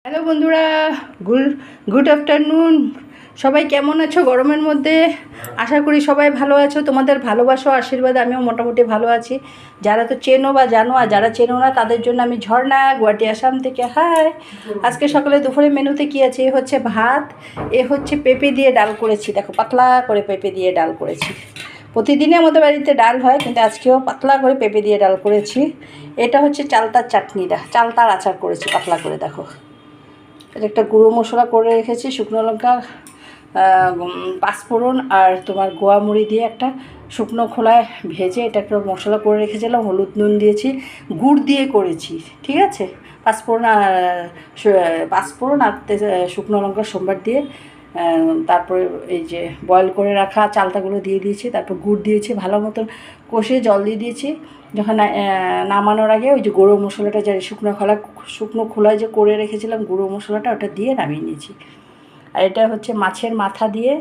Hello বন্ধুরা, good afternoon. সবাই কেমন আছো গরমের মধ্যে? আশা করি সবাই ভালো আছো। তোমাদের ভালোবাসো আশীর্বাদ আমিও মোটামুটি ভালো আছি। যারা তো চেনো বা জানো, আর যারা চেনো না তাদের জন্য আমি ঝর্ণা, গুয়াহাটি আসাম থেকে। হাই, আজকে সকালে দুপুরে মেনুতে কী আছে? এ হচ্ছে ভাত, এ হচ্ছে পেঁপে দিয়ে ডাল করেছি। দেখো, পাতলা করে পেঁপে দিয়ে ডাল করেছি। প্রতিদিনই আমাদের বাড়িতে ডাল হয়, কিন্তু আজকেও পাতলা করে পেঁপে দিয়ে ডাল করেছি। এটা হচ্ছে চালতার চাটনিটা, চালতার আচার করেছি পাতলা করে। দেখো, এটা একটা গুঁড়ো মশলা করে রেখেছি, শুকনো লঙ্কা, পাঁচফোড়ন আর তোমার গোয়া মুড়ি দিয়ে একটা শুকনো খোলায় ভেজে এটা একটা মশলা করে রেখেছিলাম। হলুদ নুন দিয়েছি, গুড় দিয়ে করেছি, ঠিক আছে। পাঁচফোড়ন আর শুকনো লঙ্কা সোমবার দিয়ে, তারপরে এই যে বয়েল করে রাখা চালতাগুলো দিয়ে দিয়েছি, তারপর গুড় দিয়েছি, ভালো মতন কষে জল দিয়ে দিয়েছি। যখন নামানোর আগে ওই যে গুঁড়ো মশলাটা, যে শুকনো খোলায় যে করে রেখেছিলাম গুঁড়ো মশলাটা, ওটা দিয়ে নামিয়ে নিয়েছি। আর এটা হচ্ছে মাছের মাথা দিয়ে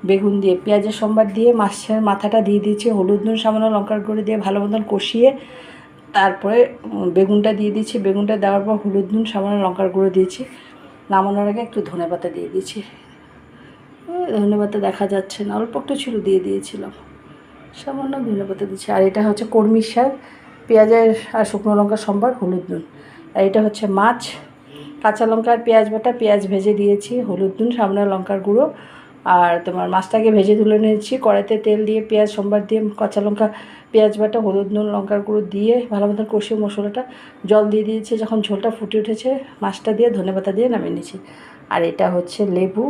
বেগুন দিয়ে পেঁয়াজের সম্বার দিয়ে মাছের মাথাটা দিয়ে দিয়েছি, হলুদ নুন সামান্য লঙ্কার গুঁড়ো দিয়ে ভালো মতন কষিয়ে তারপরে বেগুনটা দিয়ে দিয়েছি। বেগুনটা দেওয়ার পর হলুদ নুন সামান্য লঙ্কার গুঁড়ো দিয়েছি। নামানোর আগে একটু ধনেপাতা দিয়ে দিয়েছি। ধনেপাতা দেখা যাচ্ছে না, অল্প একটু ছিল, দিয়ে দিয়েছিলাম, সামান্য ধনেপাতা দিচ্ছি। আর এটা হচ্ছে কর্মীর শাক, পেঁয়াজের আর শুকনো লঙ্কার সম্বার, হলুদ নুন। আর এটা হচ্ছে মাছ, কাঁচা লঙ্কা আর পেঁয়াজ বাটা, পেঁয়াজ ভেজে দিয়েছি, হলুদ নুন সামান্য লঙ্কার গুঁড়ো। আর তোমার মাছটাকে ভেজে তুলে নিয়েছি, কড়াইতে তেল দিয়ে পেঁয়াজ সম্বার দিয়ে কাঁচা লঙ্কা পেঁয়াজ বাটা হলুদ নুন লঙ্কার গুঁড়ো দিয়ে ভালো মতন কষিয়ে মশলাটা জল দিয়ে দিয়েছি। যখন ঝোলটা ফুটে উঠেছে মাছটা দিয়ে ধনেপাতা দিয়ে নামিয়ে নিয়েছি। আর এটা হচ্ছে লেবু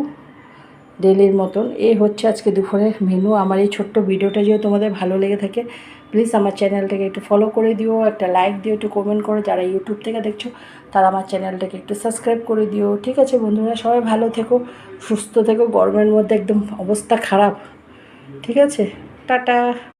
ডেলির মতন। এই হচ্ছে আজকে দুপুরের মেনু। আমার এই ছোট্ট ভিডিওটা যদি তোমাদের ভালো লেগে থাকে, প্লিজ আমার চ্যানেলটাকে একটু ফলো করে দিও, একটা লাইক দিও, একটু কমেন্ট করো। যারা ইউটিউব থেকে দেখছো তারা আমার চ্যানেলটাকে একটু সাবস্ক্রাইব করে দিও, ঠিক আছে বন্ধুরা? সবাই ভালো থেকো, সুস্থ থেকো। গরমের মধ্যে একদম অবস্থা খারাপ, ঠিক আছে? টাটা।